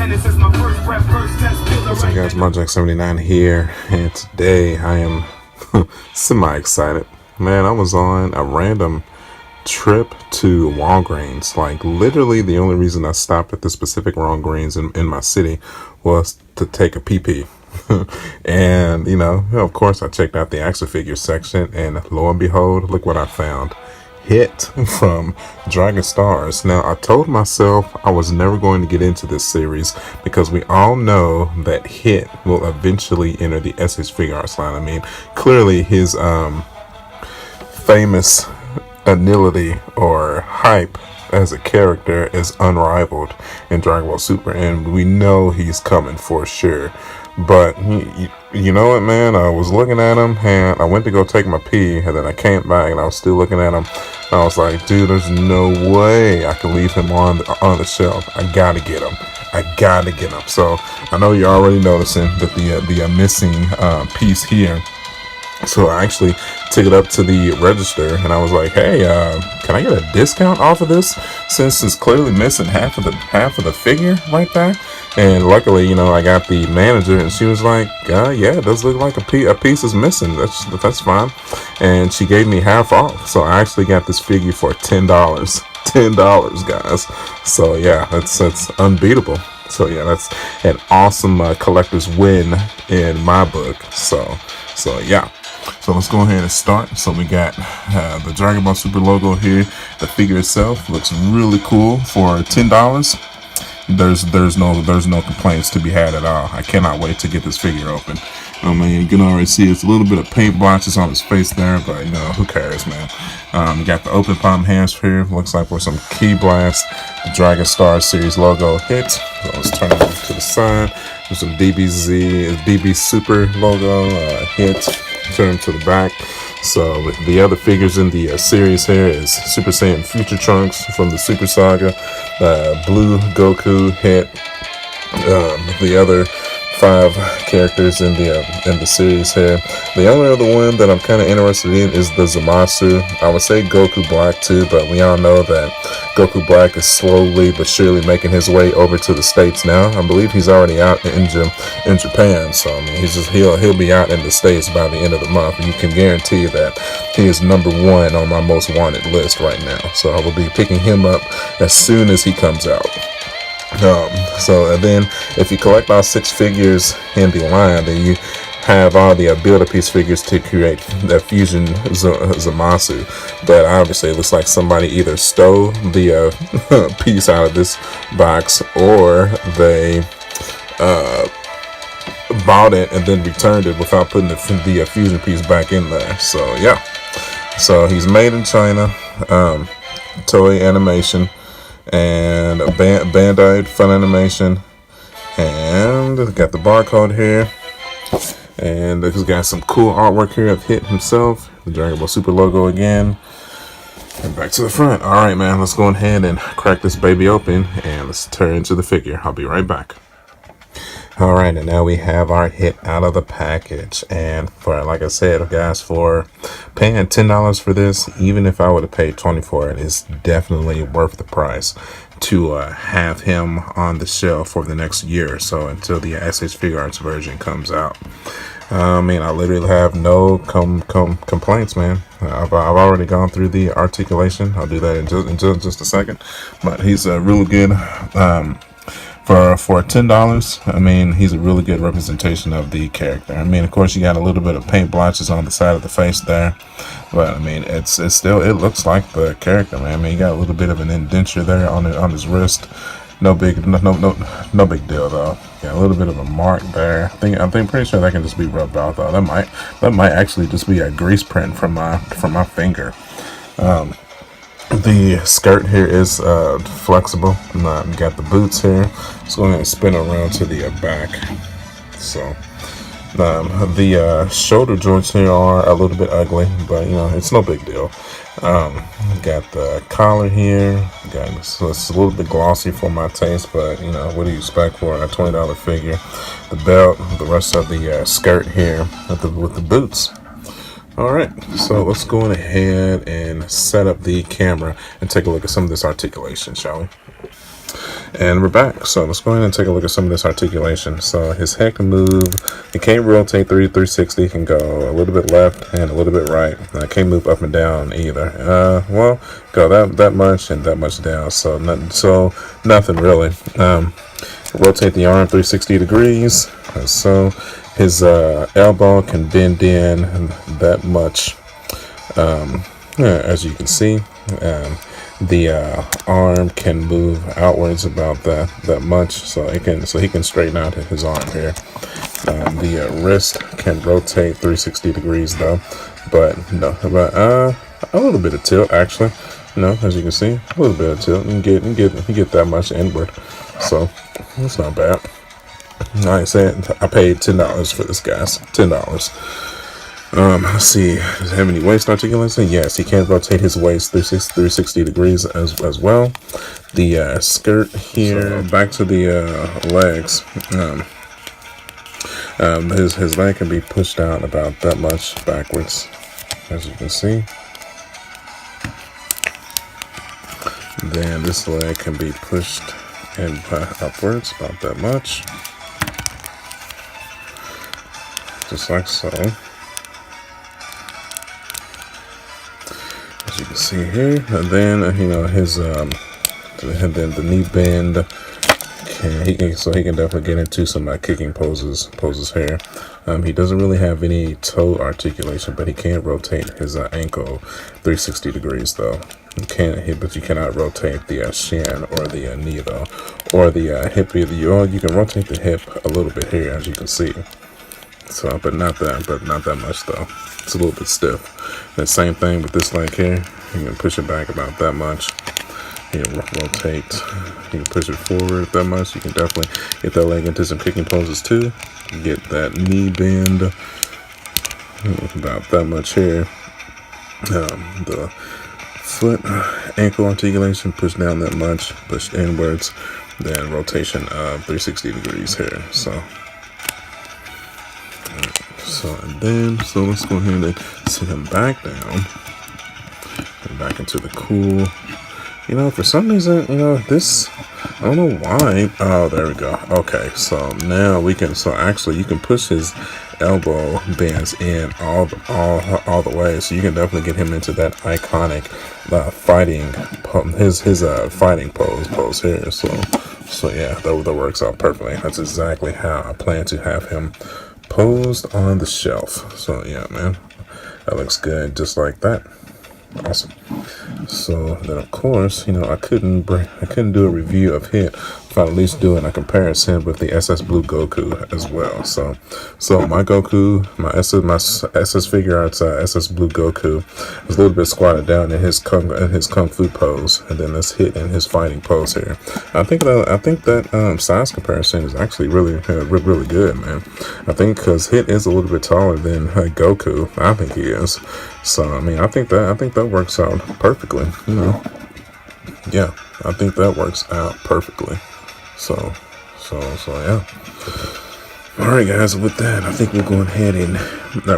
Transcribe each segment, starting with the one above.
What's up guys, Jack79 here, and today I am semi-excited. Man, I was on a random trip to Walgreens. Like, literally the only reason I stopped at this specific Walgreens in my city was to take a pee-pee. And, you know, of course I checked out the action figure section, and lo and behold, look what I found. Hit from Dragon Stars. Now, I told myself I was never going to get into this series because we all know that Hit will eventually enter the SH Figure Arts line. I mean, clearly his famous anility or hype as a character is unrivaled in Dragon Ball Super, and we know he's coming for sure. But you know what, man? I was looking at him, and I went to go take my pee, and then I came back, and I was still looking at him. And I was like, dude, there's no way I can leave him on the shelf. I gotta get him. I gotta get him. So I know you're already noticing that the missing piece here. So I actually took it up to the register, and I was like, hey, can I get a discount off of this, since it's clearly missing half of the figure right there? And luckily, you know, I got the manager, and she was like, yeah, it does look like a piece is missing. That's fine. And she gave me half off. So I actually got this figure for $10. $10, guys. So yeah, that's unbeatable. So yeah, that's an awesome collector's win in my book. So yeah. So let's go ahead and start. So we got the Dragon Ball Super logo here. The figure itself looks really cool for $10. There's no complaints to be had at all. I cannot wait to get this figure open. I mean, you can already see it's a little bit of paint blotches on his face there, but you know, who cares, man? You got the open palm hands here. Looks like for some key blast. The Dragon Star series logo hit. So let's turn it to the side. There's some DB Super logo hit. Turn them to the back. So with the other figures in the series here is Super Saiyan Future Trunks from the Super Saga, Blue Goku hit, the other 5 characters in the series here. The only other one that I'm kind of interested in is the Zamasu. I would say Goku Black too, but we all know that Goku Black is slowly but surely making his way over to the States now. I believe he's already out in Japan, so I mean he'll be out in the States by the end of the month, and you can guarantee that he is #1 on my most wanted list right now. So I will be picking him up as soon as he comes out. So then if you collect all 6 figures in the line, then you have all the Build-A-Piece figures to create the Fusion Zamasu. But obviously it looks like somebody either stole the piece out of this box, or they bought it and then returned it without putting the Fusion piece back in there. So yeah, so he's made in China, Toei Animation, and Bandai Fun Animation, and got the barcode here, and he's got some cool artwork here of Hit himself, the Dragon Ball Super logo again, and back to the front. All right, man, let's go ahead and crack this baby open, and let's turn into the figure. I'll be right back. All right, and now we have our Hit out of the package, and for, like I said, guys, for paying $10 for this, even if I would have paid $20 for it, it's definitely worth the price to have him on the shelf for the next year or so until the SH Figure Arts version comes out. I mean, I literally have no complaints, man. I've already gone through the articulation. I'll do that in just a second, but he's a really good. For $10, I mean, he's a really good representation of the character. I mean, of course, you got a little bit of paint blotches on the side of the face there, but I mean, it's still, it looks like the character, man. I mean, you got a little bit of an indenture there on his wrist. No big deal though. Got a little bit of a mark there. I'm pretty sure that can just be rubbed off though. That might actually just be a grease print from my finger. The skirt here is flexible. Got the boots here. Let's go ahead and spin around to the back. So the shoulder joints here are a little bit ugly, but you know, it's no big deal. Got the collar here. So it's a little bit glossy for my taste, but you know, what do you expect for a $20 figure? The belt, the rest of the skirt here with the boots. Alright, so let's go ahead and set up the camera and take a look at some of this articulation, shall we? And we're back. So let's go ahead and take a look at some of this articulation. So his head can move. It can't rotate 360. It can go a little bit left and a little bit right. It can't move up and down either. Well, go that much and that much down. So nothing really. Rotate the arm 360 degrees. So his elbow can bend in that much. As you can see. The arm can move outwards about that much, so he can straighten out his arm here. The wrist can rotate 360 degrees though, but a little bit of tilt actually. As you can see, a little bit of tilt. You get that much inward, so that's not bad. Like I said, I paid $10 for this, guys. $10. Let's see. Does he have any waist articulation? Yes, he can rotate his waist 360 degrees as well. The skirt here, so back to the legs. His leg can be pushed out about that much backwards, as you can see. Then this leg can be pushed and upwards about that much, just like so. As you can see here, and then his and then the knee bend. He can definitely get into some kicking poses here. He doesn't really have any toe articulation, but he can rotate his ankle 360 degrees though. But you cannot rotate the shin or the knee though, or the hip either. You can rotate the hip a little bit here, as you can see. So, but not that much though. It's a little bit stiff. The same thing with this leg here. You can push it back about that much. You can rotate. You can push it forward that much. You can definitely get that leg into some kicking poses too. Get that knee bend about that much here. The foot ankle articulation, push down that much, push inwards, then rotation of 360 degrees here. So let's go ahead and sit him back down and back into the cool. For some reason, this, I don't know why. Oh, there we go. Okay, so now actually you can push his elbow bands in all the way, so you can definitely get him into that iconic fighting pose here. So yeah, that works out perfectly. That's exactly how I plan to have him posed on the shelf. So yeah, man, that looks good, just like that. Awesome. So then, of course, I couldn't do a review of Hit without at least doing a comparison with the SS Blue Goku as well. So my Goku, my SS Figure Arts SS Blue Goku is a little bit squatted down in his kung fu pose, and then let's Hit in his fighting pose here. I think that size comparison is actually really good, man. I think because Hit is a little bit taller than Goku. I think he is. So I think that works out perfectly. Yeah, I think that works out perfectly. So yeah. All right, guys. With that, I think we'll go ahead and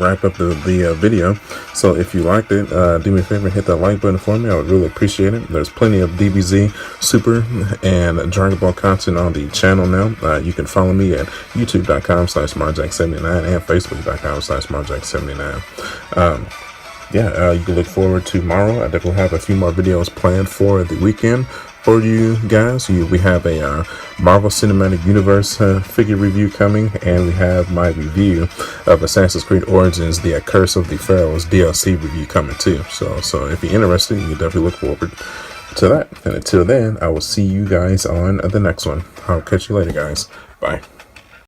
wrap up the video. So if you liked it, do me a favor, hit that like button for me. I would really appreciate it. There's plenty of DBZ, Super, and Dragon Ball content on the channel now. You can follow me at youtube.com/marjack79 and facebook.com/marjack79. You can look forward to tomorrow. I definitely have a few more videos planned for the weekend for you guys. We have a Marvel Cinematic Universe figure review coming, and we have my review of Assassin's Creed Origins, the Curse of the Pharaohs DLC review coming too. So if you're interested, you can definitely look forward to that. And until then, I will see you guys on the next one. I'll catch you later, guys. Bye.